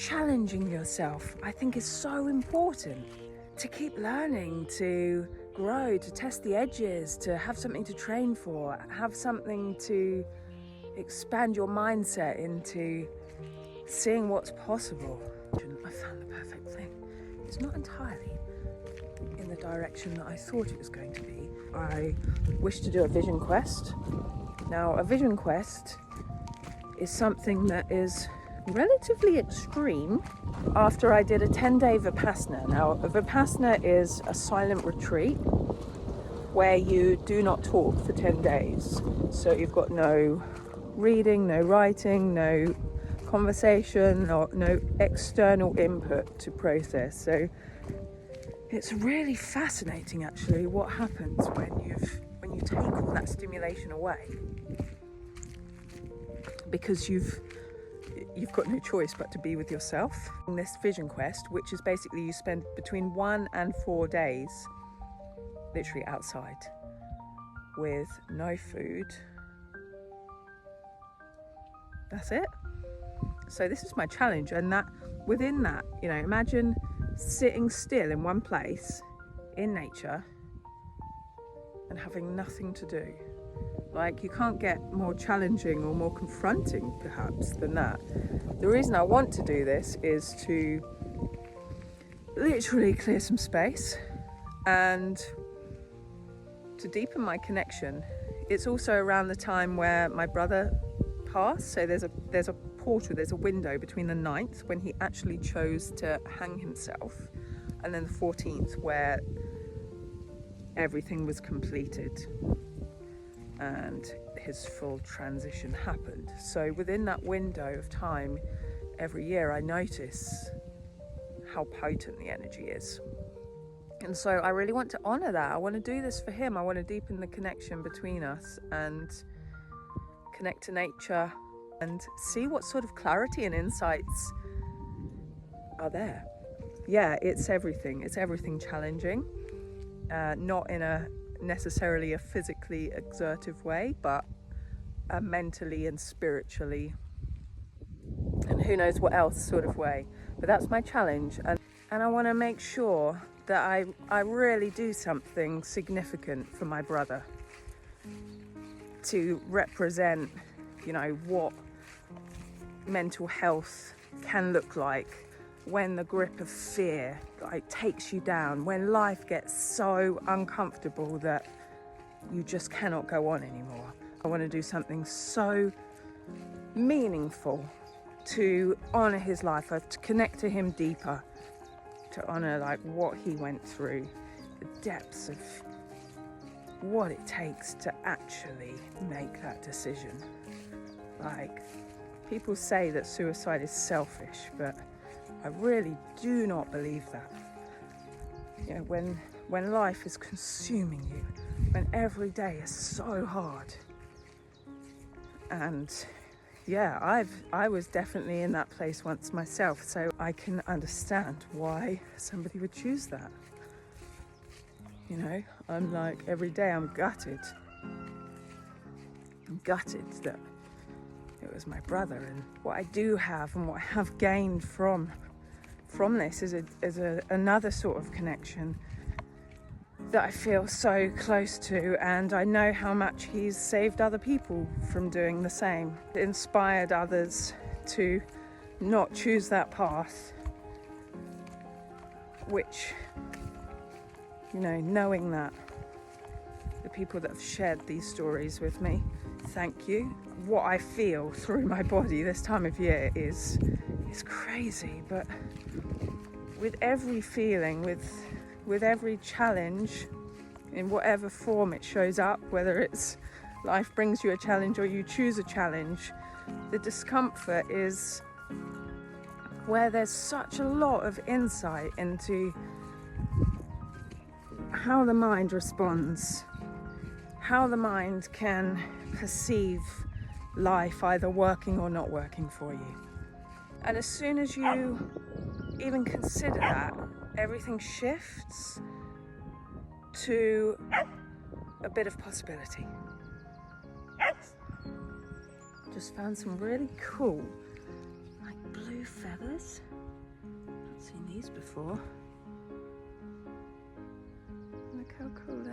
challenging yourself, I think, is so important. To keep learning, to grow, to test the edges, to have something to train for, have something to expand your mindset into seeing what's possible. I found the perfect thing. It's not entirely in the direction that I thought it was going to be. I wish to do a vision quest. Now, a vision quest is something that is relatively extreme. After I did a 10-day Vipassana. Now, a Vipassana is a silent retreat where you do not talk for 10 days. So you've got no reading, no writing, no conversation, or no external input to process. So it's really fascinating, actually, what happens when you take all that stimulation away, because you've got no choice but to be with yourself. In this vision quest, which is basically you spend between 1 and 4 days literally outside with no food. That's it. So this is my challenge, and that within that, imagine sitting still in one place in nature and having nothing to do. Like, you can't get more challenging or more confronting, perhaps, than that. The reason I want to do this is to literally clear some space and to deepen my connection. It's also around the time where my brother passed, so there's a portal, there's a window between the 9th, when he actually chose to hang himself, and then the 14th, where everything was completed and his full transition happened. So within that window of time, every year I notice how potent the energy is. And so I really want to honor that. I want to do this for him. I want to deepen the connection between us and connect to nature and see what sort of clarity and insights are there. Yeah, it's everything. It's everything challenging. Not in a necessarily a physically exertive way, but a mentally and spiritually, and who knows what else sort of way. But that's my challenge, and I want to make sure that I really do something significant for my brother, to represent, what mental health can look like when the grip of fear takes you down, when life gets so uncomfortable that you just cannot go on anymore. I want to do something so meaningful to honor his life, to connect to him deeper, to honor what he went through, the depths of what it takes to actually make that decision. People say that suicide is selfish, but I really do not believe that. When life is consuming you, when every day is so hard. And yeah, I was definitely in that place once myself, so I can understand why somebody would choose that. I'm every day I'm gutted. I'm gutted that it was my brother, and what I do have and what I have gained from this is another sort of connection that I feel so close to, and I know how much he's saved other people from doing the same, inspired others to not choose that path, which, knowing that the people that have shared these stories with me, thank you. What I feel through my body this time of year is crazy, but with every feeling, with every challenge, in whatever form it shows up, whether it's life brings you a challenge or you choose a challenge, the discomfort is where there's such a lot of insight into how the mind responds, how the mind can perceive life either working or not working for you. And as soon as you even consider that, everything shifts to a bit of possibility. Just found some really cool blue feathers. these before. Look how cool